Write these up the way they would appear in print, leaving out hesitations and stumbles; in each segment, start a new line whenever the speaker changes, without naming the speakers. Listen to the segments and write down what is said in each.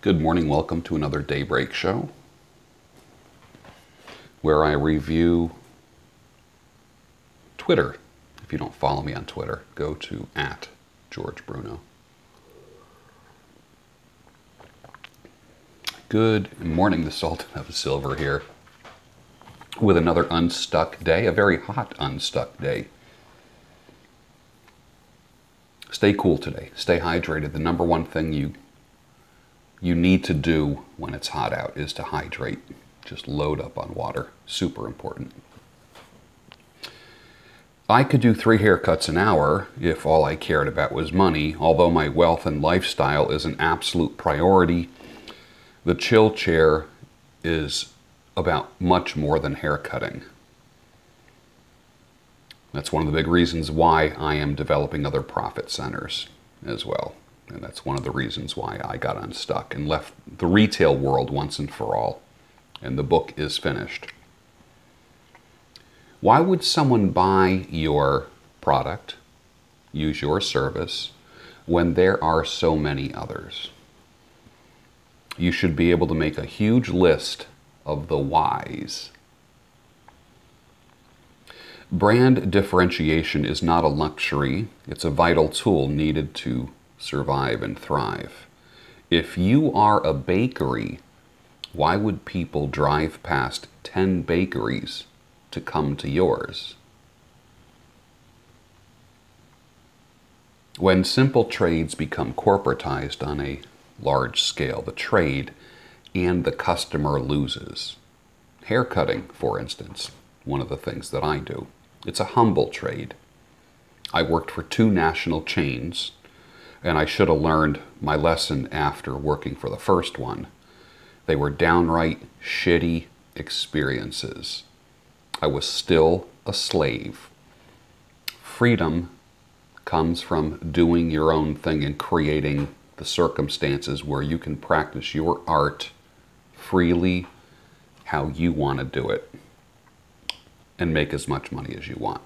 Good morning, welcome to another Daybreak Show, where I review Twitter. If you don't follow me on Twitter, go to @GeorgeBruno. Good morning, the Sultan of Silver here, with another unstuck day, a very hot unstuck day. Stay cool today, stay hydrated. The number one thing you need to do when it's hot out is to hydrate. Just load up on water. Super important. I could do 3 haircuts an hour if all I cared about was money. Although my wealth and lifestyle is an absolute priority, the chill chair is about much more than haircutting. That's one of the big reasons why I am developing other profit centers as well. And that's one of the reasons why I got unstuck and left the retail world once and for all. And the book is finished. Why would someone buy your product, use your service, when there are so many others? You should be able to make a huge list of the whys. Brand differentiation is not a luxury. It's a vital tool needed to survive and thrive. If you are a bakery, why would people drive past 10 bakeries to come to yours? When simple trades become corporatized on a large scale, the trade and the customer loses. Haircutting, for instance, one of the things that I do. It's a humble trade. I worked for 2 national chains, and I should have learned my lesson after working for the first one. They were downright shitty experiences. I was still a slave. Freedom comes from doing your own thing and creating the circumstances where you can practice your art freely how you want to do it and make as much money as you want.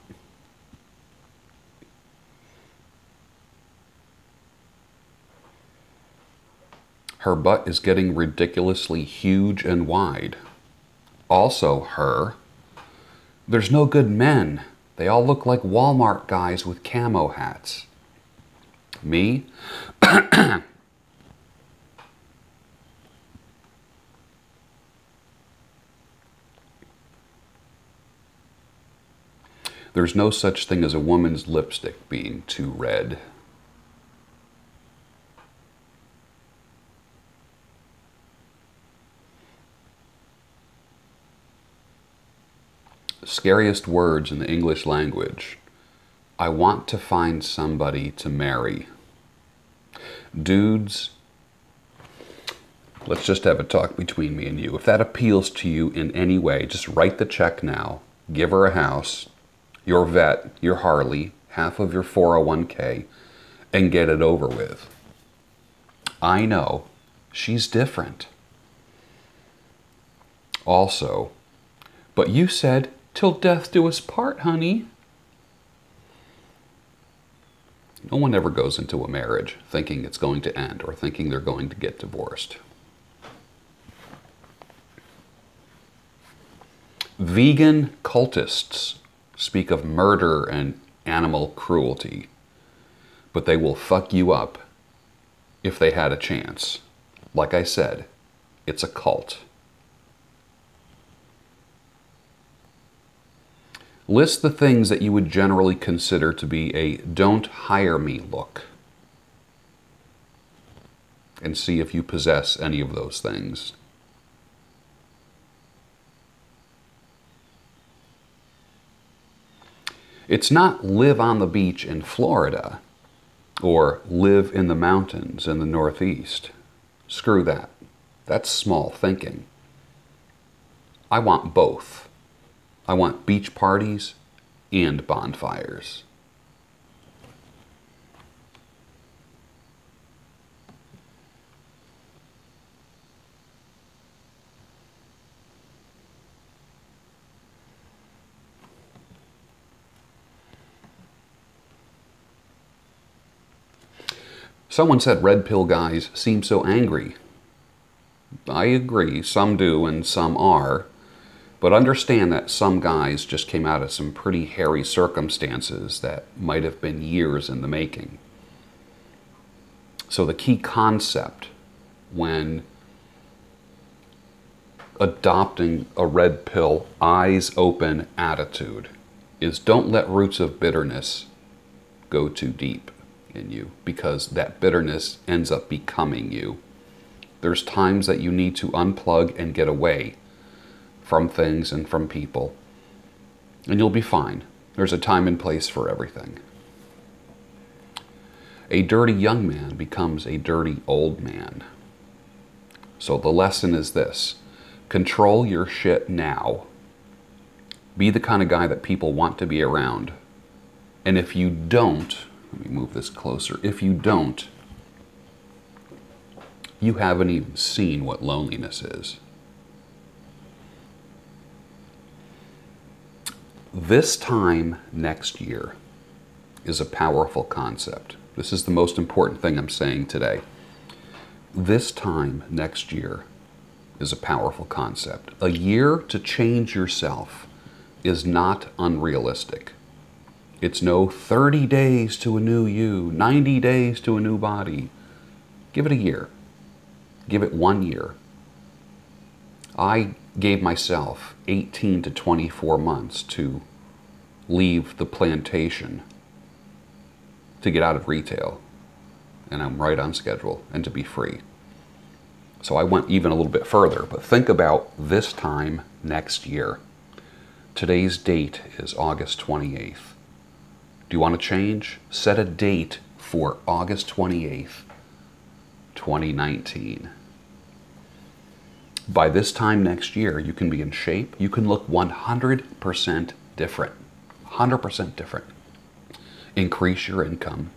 Her butt is getting ridiculously huge and wide. Also her. There's no good men. They all look like Walmart guys with camo hats. Me? There's no such thing as a woman's lipstick being too red. Scariest words in the English language. I want to find somebody to marry. Dudes, let's just have a talk between me and you. If that appeals to you in any way, just write the check now. Give her a house, your vet, your Harley, half of your 401k, and get it over with. I know, she's different. Also, but you said, till death do us part, honey. No one ever goes into a marriage thinking it's going to end or thinking they're going to get divorced. Vegan cultists speak of murder and animal cruelty, but they will fuck you up if they had a chance. Like I said, it's a cult. List the things that you would generally consider to be a don't hire me look, and see if you possess any of those things. It's not live on the beach in Florida or live in the mountains in the Northeast. Screw that. That's small thinking. I want both. I want beach parties and bonfires. Someone said red pill guys seem so angry. I agree, some do and some are. But understand that some guys just came out of some pretty hairy circumstances that might have been years in the making. So the key concept when adopting a red pill, eyes open attitude is don't let roots of bitterness go too deep in you, because that bitterness ends up becoming you. There's times that you need to unplug and get away from things and from people, and you'll be fine. There's a time and place for everything. A dirty young man becomes a dirty old man. So the lesson is this: control your shit now. Be the kind of guy that people want to be around. And if you don't, let me move this closer. If you don't, you haven't even seen what loneliness is. This time next year is a powerful concept. This is the most important thing I'm saying today. This time next year is a powerful concept. A year to change yourself is not unrealistic. It's no 30 days to a new you, 90 days to a new body. Give it a year. Give it 1 year. I gave myself 18 to 24 months to leave the plantation, to get out of retail, and I'm right on schedule, and to be free. So I went even a little bit further, but think about this time next year. Today's date is August 28th. Do you want to change? Set a date for August 28th, 2019. By this time next year, you can be in shape. You can look 100% different. 100% different. Increase your income.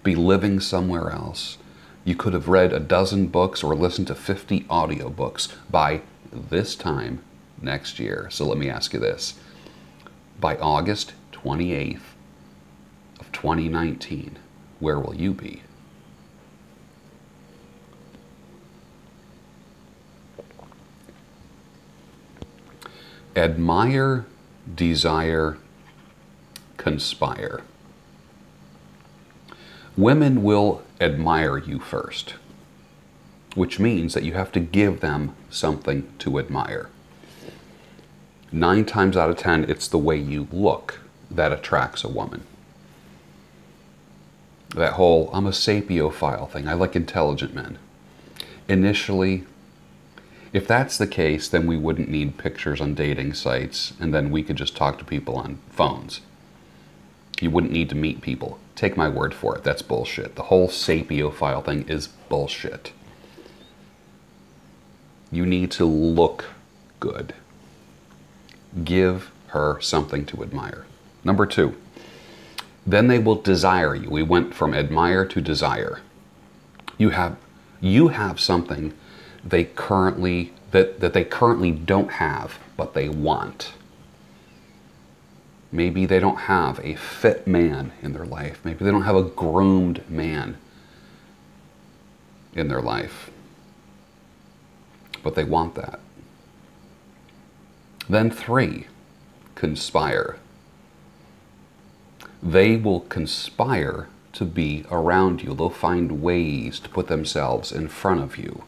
Be living somewhere else. You could have read a dozen books or listened to 50 audiobooks by this time next year. So let me ask you this. By August 28th of 2019, where will you be? Admire, desire, conspire. Women will admire you first, which means that you have to give them something to admire. 9 times out of 10, it's the way you look that attracts a woman. That whole, I'm a sapiophile thing, I like intelligent men. Initially, if that's the case, then we wouldn't need pictures on dating sites, and then we could just talk to people on phones. You wouldn't need to meet people. Take my word for it, that's bullshit. The whole sapiophile thing is bullshit. You need to look good. Give her something to admire. Number 2, then they will desire you. We went from admire to desire. You have something they currently that they currently don't have, but they want. Maybe they don't have a fit man in their life. Maybe they don't have a groomed man in their life, but they want that. Then 3, conspire. They will conspire to be around you. They'll find ways to put themselves in front of you.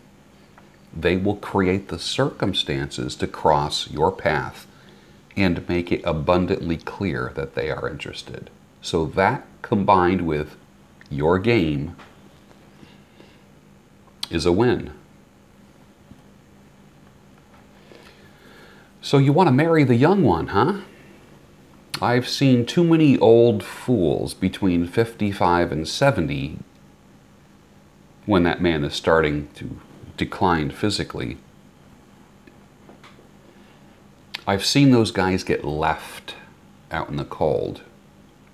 They will create the circumstances to cross your path and make it abundantly clear that they are interested. So that, combined with your game, is a win. So you want to marry the young one, huh? I've seen too many old fools between 55 and 70 when that man is starting to decline physically. I've seen those guys get left out in the cold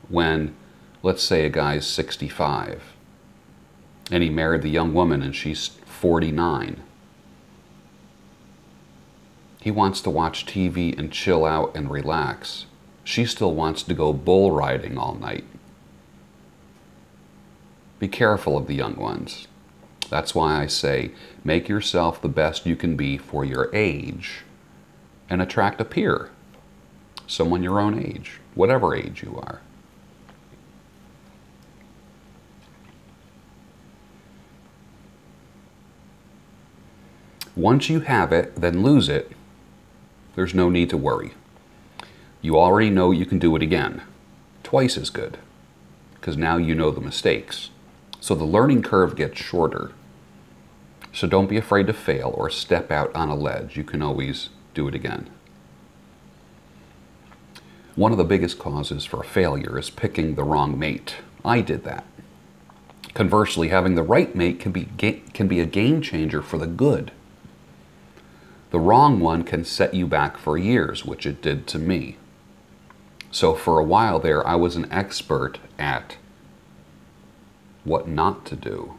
when, let's say, a guy's 65 and he married the young woman and she's 49. He wants to watch TV and chill out and relax. She still wants to go bull riding all night. Be careful of the young ones. That's why I say make yourself the best you can be for your age and attract a peer, someone your own age, whatever age you are. Once you have it, then lose it, there's no need to worry. You already know you can do it again, twice as good, because now you know the mistakes. So the learning curve gets shorter. So don't be afraid to fail or step out on a ledge. You can always do it again. One of the biggest causes for failure is picking the wrong mate. I did that. Conversely, having the right mate can be a game changer for the good. The wrong one can set you back for years, which it did to me. So for a while there, I was an expert at what not to do.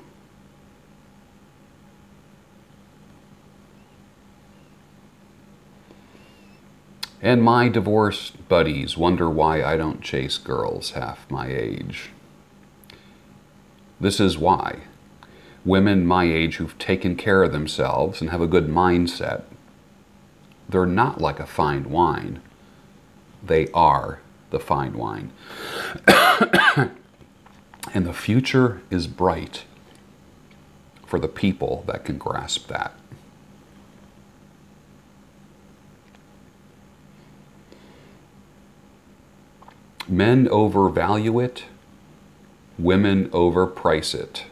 And my divorced buddies wonder why I don't chase girls half my age. This is why. Women my age who've taken care of themselves and have a good mindset, they're not like a fine wine. They are the fine wine. And the future is bright for the people that can grasp that. Men overvalue it, women overprice it.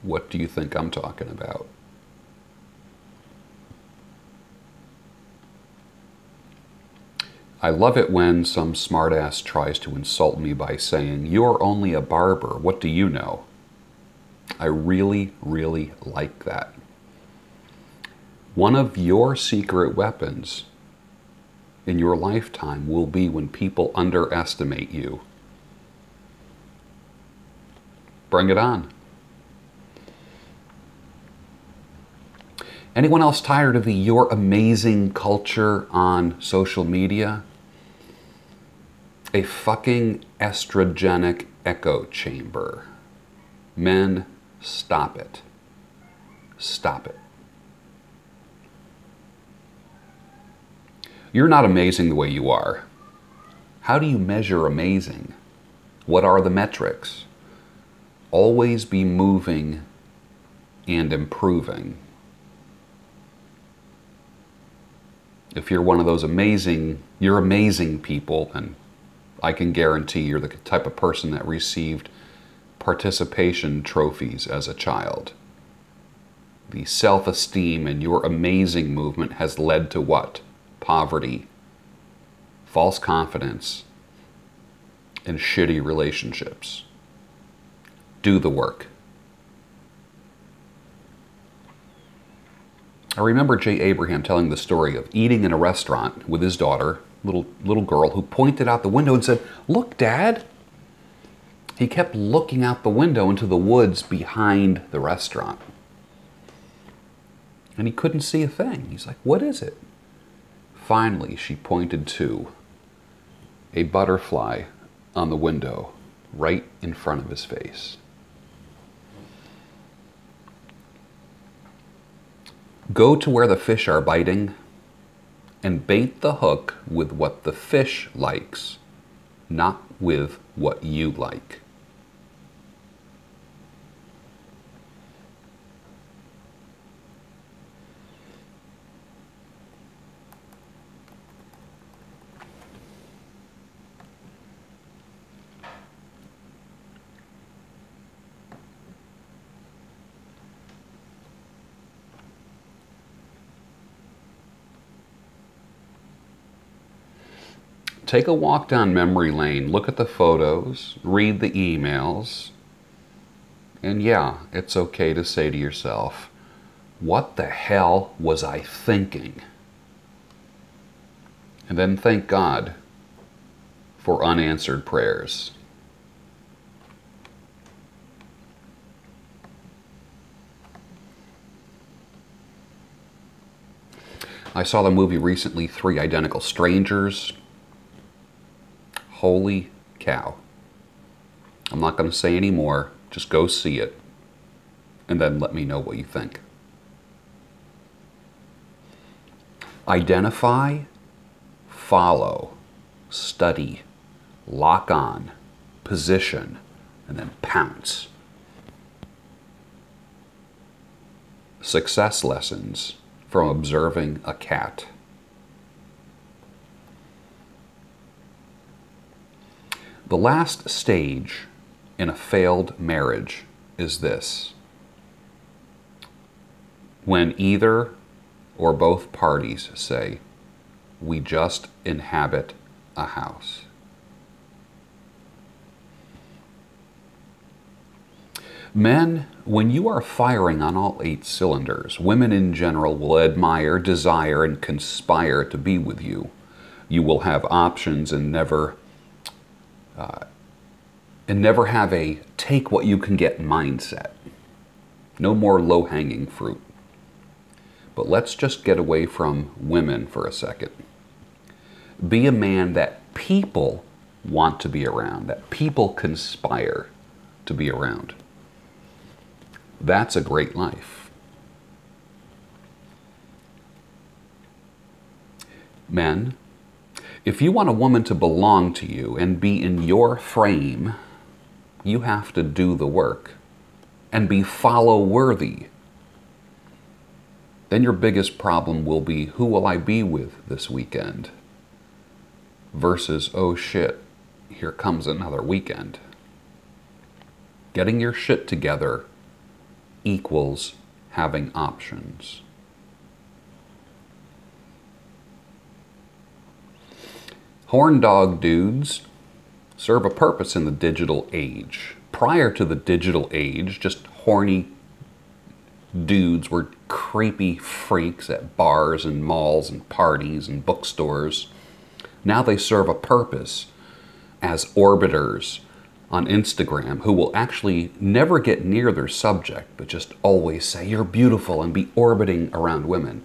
What do you think I'm talking about? I love it when some smartass tries to insult me by saying, "You're only a barber, what do you know?" I really, really like that. One of your secret weapons in your lifetime will be when people underestimate you. Bring it on. Anyone else tired of the "you're amazing" culture on social media? A fucking estrogenic echo chamber. Men, stop it. Stop it. You're not amazing the way you are. How do you measure amazing? What are the metrics? Always be moving and improving. If you're one of those you're amazing people, then I can guarantee you're the type of person that received participation trophies as a child. The self-esteem and your amazing movement has led to what? Poverty, false confidence, and shitty relationships. Do the work. I remember Jay Abraham telling the story of eating in a restaurant with his daughter, little girl, who pointed out the window and said, "Look, Dad." He kept looking out the window into the woods behind the restaurant. And he couldn't see a thing. He's like, "What is it?" Finally, she pointed to a butterfly on the window right in front of his face. Go to where the fish are biting and bait the hook with what the fish likes, not with what you like. Take a walk down memory lane, look at the photos, read the emails, and yeah, it's okay to say to yourself, what the hell was I thinking? And then thank God for unanswered prayers. I saw the movie recently, 3 Identical Strangers. Holy cow. I'm not going to say any more. Just go see it. and then let me know what you think. Identify, follow, study, lock on, position, and then pounce. Success lessons from observing a cat. The last stage in a failed marriage is this: when either or both parties say, "We just inhabit a house." Men, when you are firing on all 8 cylinders, women in general will admire, desire, and conspire to be with you. You will have options and never have a take what you can get mindset. No more low-hanging fruit. But let's just get away from women for a second. Be a man that people want to be around, that people conspire to be around. That's a great life. Men, if you want a woman to belong to you and be in your frame, you have to do the work and be follow-worthy. Then your biggest problem will be, who will I be with this weekend? Versus, oh shit, here comes another weekend. Getting your shit together equals having options. Horn dog dudes serve a purpose in the digital age. Prior to the digital age, just horny dudes were creepy freaks at bars and malls and parties and bookstores. Now they serve a purpose as orbiters on Instagram who will actually never get near their subject, but just always say, "You're beautiful," and be orbiting around women.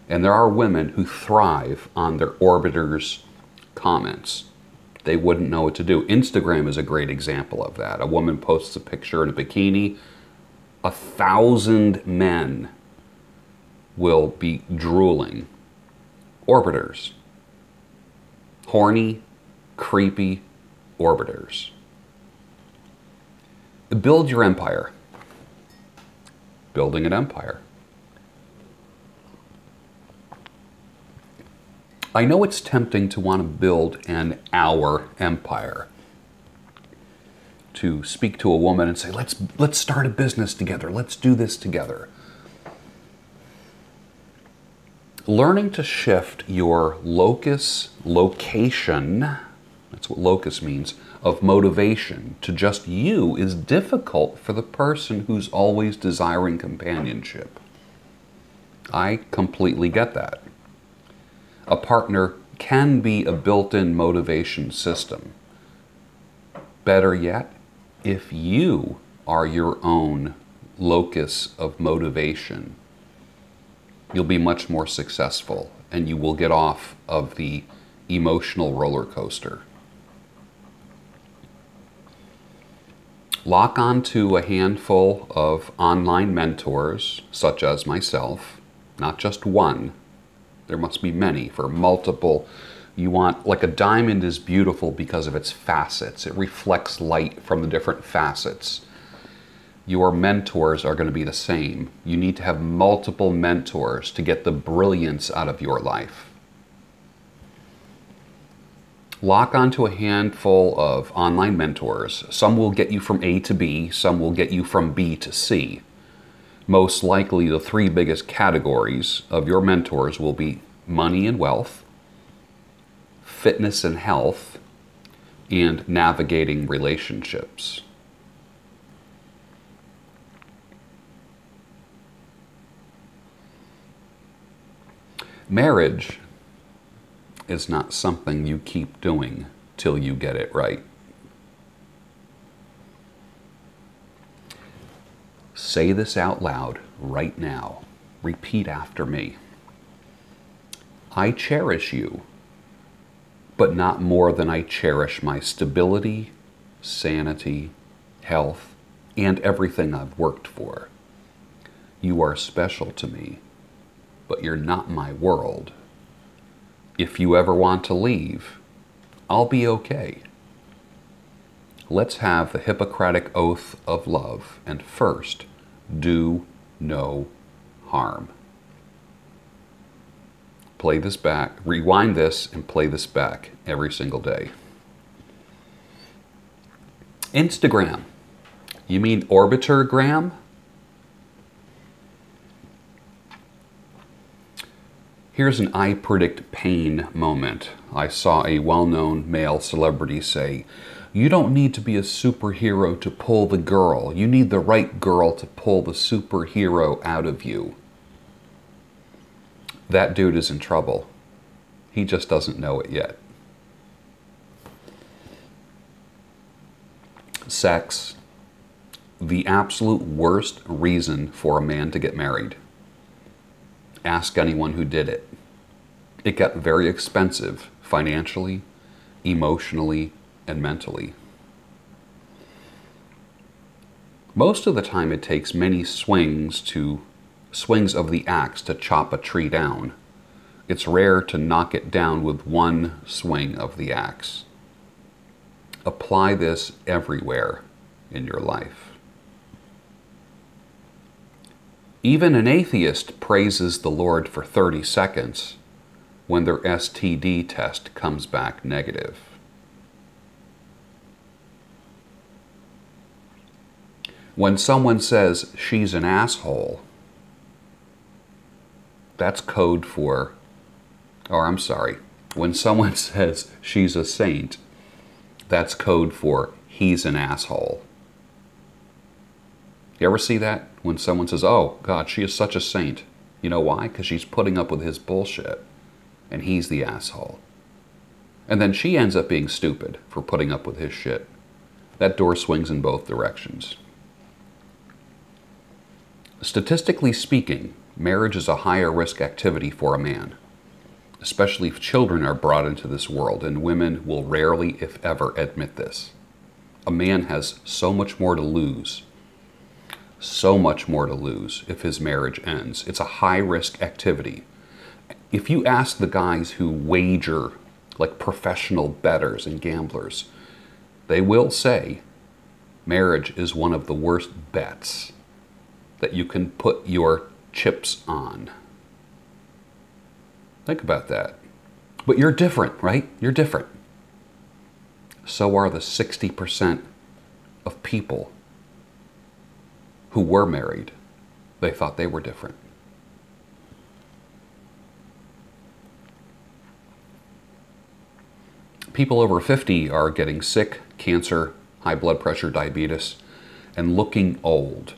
And there are women who thrive on their orbiters' comments. They wouldn't know what to do. Instagram is a great example of that. A woman posts a picture in a bikini, 1,000 men will be drooling. Orbiters. Horny, creepy orbiters. Build your empire. Building an empire. I know it's tempting to want to build an our empire. To speak to a woman and say, let's start a business together. Let's do this together. Learning to shift your location, that's what locus means, of motivation to just you is difficult for the person who's always desiring companionship. I completely get that. A partner can be a built-in motivation system. Better yet, if you are your own locus of motivation, you'll be much more successful and you will get off of the emotional roller coaster. Lock onto a handful of online mentors, such as myself, not just one. There must be many for multiple. You want, like a diamond is beautiful because of its facets. It reflects light from the different facets. Your mentors are going to be the same. You need to have multiple mentors to get the brilliance out of your life. Lock onto a handful of online mentors. Some will get you from A to B, some will get you from B to C. Most likely the 3 biggest categories of your mentors will be money and wealth, fitness and health, and navigating relationships. Marriage is not something you keep doing till you get it right. Say this out loud right now. Repeat after me. I cherish you, but not more than I cherish my stability, sanity, health, and everything I've worked for. You are special to me, but you're not my world. If you ever want to leave, I'll be okay. Let's have the Hippocratic Oath of Love, and first, do no harm. Play this back, rewind this, and play this back every single day. Instagram. You mean Orbitergram? Here's an I predict pain moment. I saw a well-known male celebrity say, "You don't need to be a superhero to pull the girl. You need the right girl to pull the superhero out of you." That dude is in trouble. He just doesn't know it yet. Sex. The absolute worst reason for a man to get married. Ask anyone who did it. It got very expensive financially, emotionally, and mentally. Most of the time it takes many swings of the axe to chop a tree down. It's rare to knock it down with one swing of the axe. Apply this everywhere in your life. Even an atheist praises the Lord for 30 seconds when their STD test comes back negative. When someone says she's an asshole, that's code for, when someone says she's a saint, that's code for he's an asshole. You ever see that? When someone says, "Oh, God, she is such a saint." You know why? Because she's putting up with his bullshit, and he's the asshole. And then she ends up being stupid for putting up with his shit. That door swings in both directions. Statistically speaking, marriage is a higher risk activity for a man, especially if children are brought into this world, and women will rarely, if ever, admit this. A man has so much more to lose if his marriage ends. It's a high-risk activity. If you ask the guys who wager, like professional bettors and gamblers, they will say marriage is one of the worst bets that you can put your chips on. Think about that. But you're different, right? You're different. So are the 60% of people who were married. They thought they were different. People over 50 are getting sick, cancer, high blood pressure, diabetes, and looking old.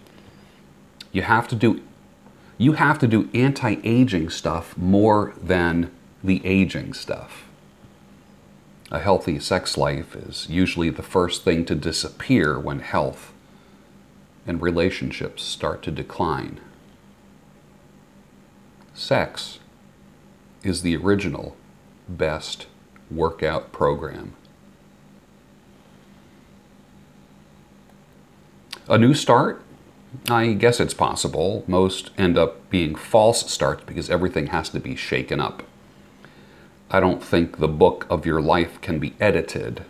You have to do anti-aging stuff more than the aging stuff. A healthy sex life is usually the first thing to disappear when health and relationships start to decline. Sex is the original best workout program. A new start? I guess it's possible. Most end up being false starts because everything has to be shaken up. I don't think the book of your life can be edited,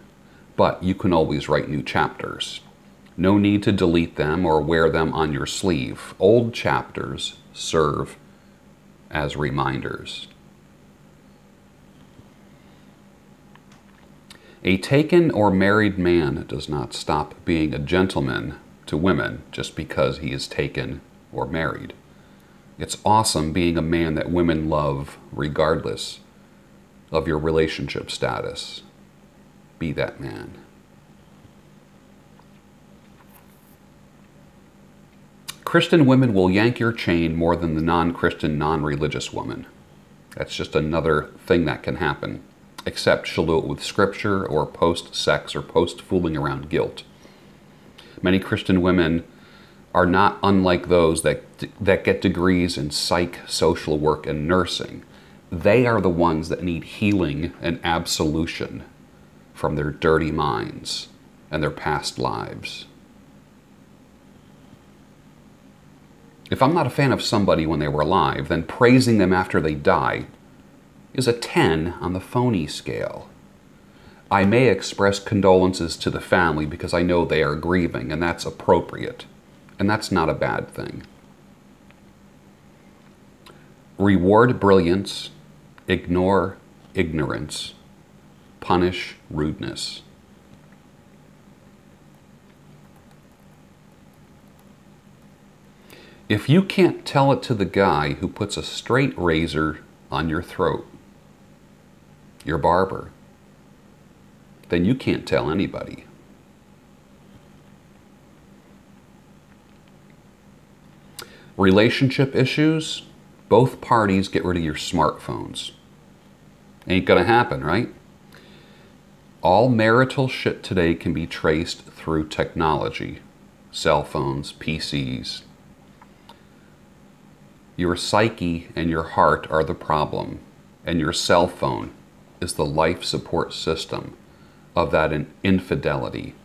but you can always write new chapters. No need to delete them or wear them on your sleeve. Old chapters serve as reminders. A taken or married man does not stop being a gentleman to women just because he is taken or married. It's awesome being a man that women love regardless of your relationship status. Be that man. Christian women will yank your chain more than the non-Christian, non-religious woman. That's just another thing that can happen. Except she'll do it with scripture or post-sex or post-fooling around guilt. Many Christian women are not unlike those that get degrees in psych, social work, and nursing. They are the ones that need healing and absolution from their dirty minds and their past lives. If I'm not a fan of somebody when they were alive, then praising them after they die is a 10 on the phony scale. I may express condolences to the family because I know they are grieving, and that's appropriate. And that's not a bad thing. Reward brilliance, ignore ignorance, punish rudeness. If you can't tell it to the guy who puts a straight razor on your throat, your barber, then you can't tell anybody. Relationship issues, both parties get rid of your smartphones. Ain't gonna happen, right? All marital shit today can be traced through technology. Cell phones, PCs. Your psyche and your heart are the problem, and your cell phone is the life support system of that infidelity.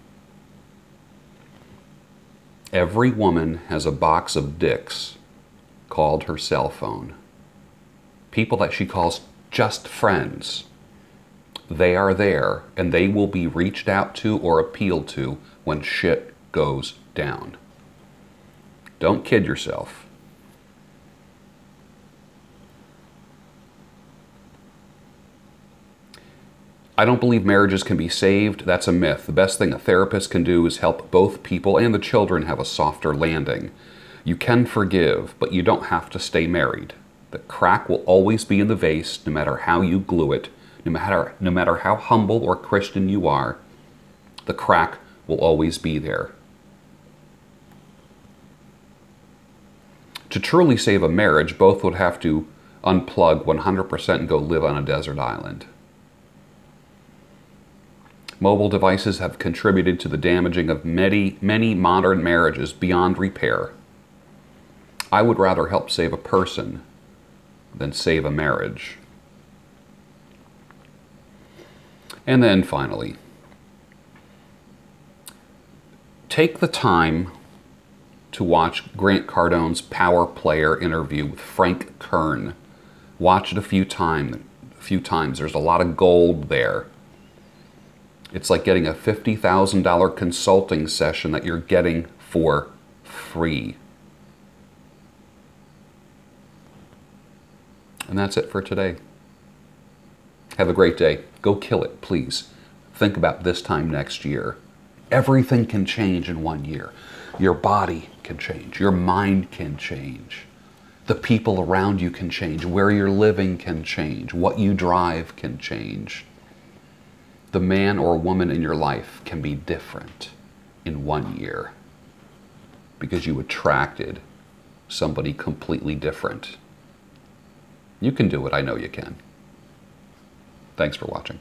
Every woman has a box of dicks called her cell phone. People that she calls just friends. They are there, and they will be reached out to or appealed to when shit goes down. Don't kid yourself. I don't believe marriages can be saved. That's a myth. The best thing a therapist can do is help both people and the children have a softer landing. You can forgive, but you don't have to stay married. The crack will always be in the vase, no matter how you glue it, no matter how humble or Christian you are. The crack will always be there. To truly save a marriage, both would have to unplug 100% and go live on a desert island. Mobile devices have contributed to the damaging of many modern marriages beyond repair. I would rather help save a person than save a marriage. And then finally, take the time to watch Grant Cardone's Power Player interview with Frank Kern. Watch it a few times. There's a lot of gold there. It's like getting a $50,000 consulting session that you're getting for free. And that's it for today. Have a great day. Go kill it, please. Think about this time next year. Everything can change in 1 year. Your body can change. Your mind can change. The people around you can change. Where you're living can change. What you drive can change. The man or woman in your life can be different in 1 year because you attracted somebody completely different. You can do it. I know you can. Thanks for watching.